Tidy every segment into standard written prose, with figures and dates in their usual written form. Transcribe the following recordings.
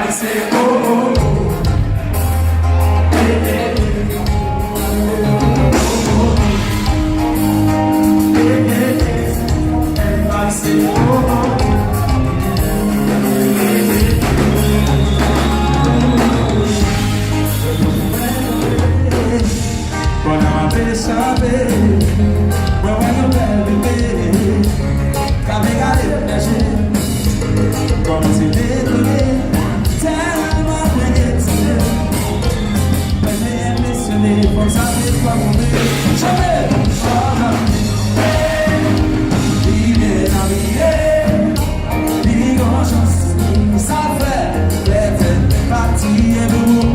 Everybody say, oh, oh, oh. Hey, hey, hey. Oh, oh. Hey, hey, hey. Everybody say, oh, oh, oh. But now I'm saber, well, when you're baby, carregar a gente, como se deve, tell my minutes, when they are listening, for something from me, chame, vive na vida, digo chance, ça fait, les parties et vous.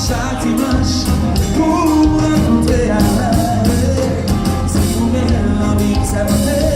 Chaque dimanche pour rencontrer à c'est pour mes amis, ça va faire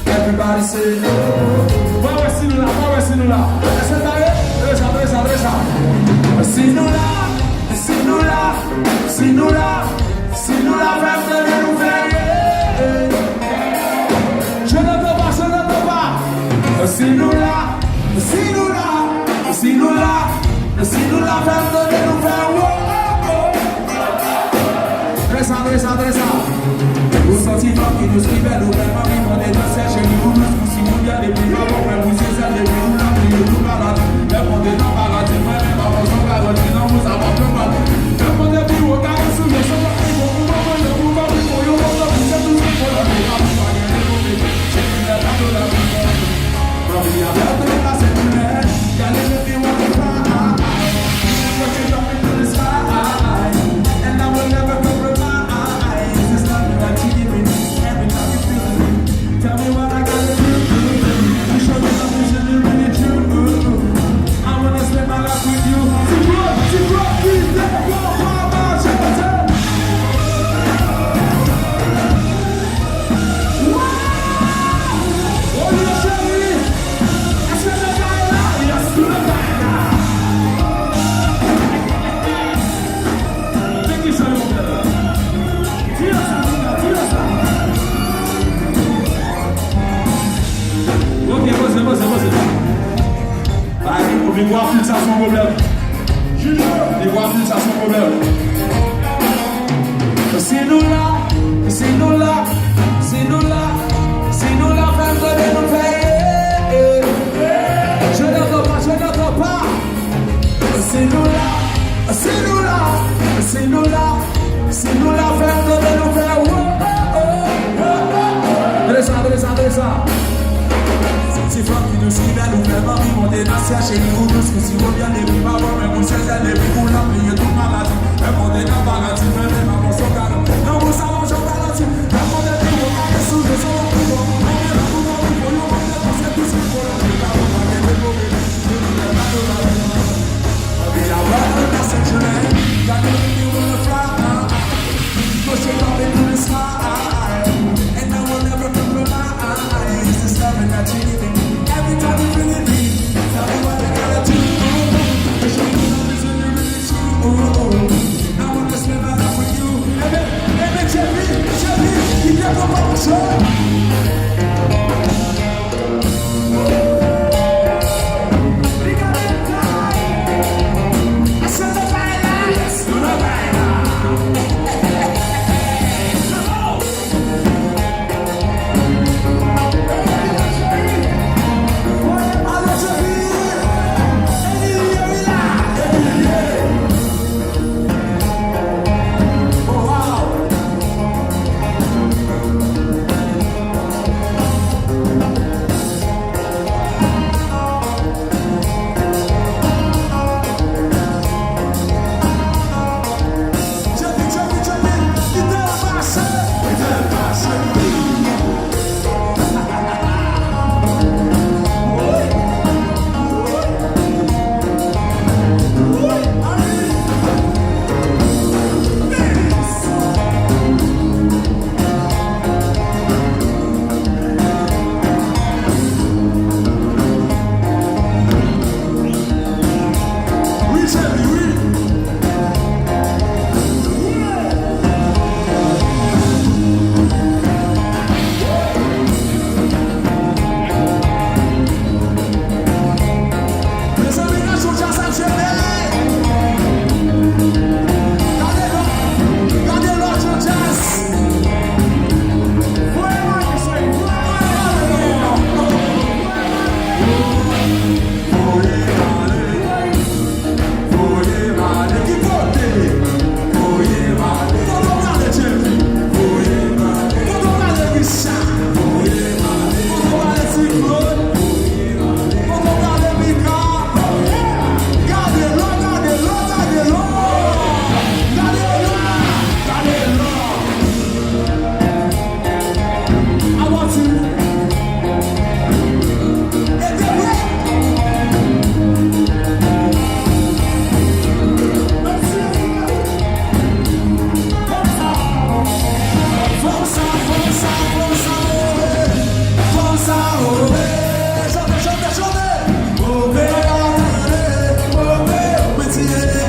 Everybody say, vai sino lá, essa daí, deixa. Sino lá, vai fazer um velho. Je ne peux pas. Sino lá, vai fazer um velho. Dressa. O sentimento que nos libera, o verbo que pode dançar, cheio de luz, com segunda de brilho, com música de brilho, na brilho do calado. É poder não pagar de manhã, não vamos jogar, não usa a boca, é poder vir o carro, subir. c'est nous là, c'est nous là, c'est nous là, c'est nous là, faire de nous faire. Donnez ça. C'est fort qui nous suit, mais nous fait envie, mon dénacé, chez nous, tous que si on vient des prix, pas bon, mais vous savez, les prix pour la payer toute maladie. Mais mon dénacé, garantie, mais même à mon son cadeau. Non, vous savez, je garantis. Mais mon dénacé, vous avez sous le son, vous avez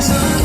Chantez.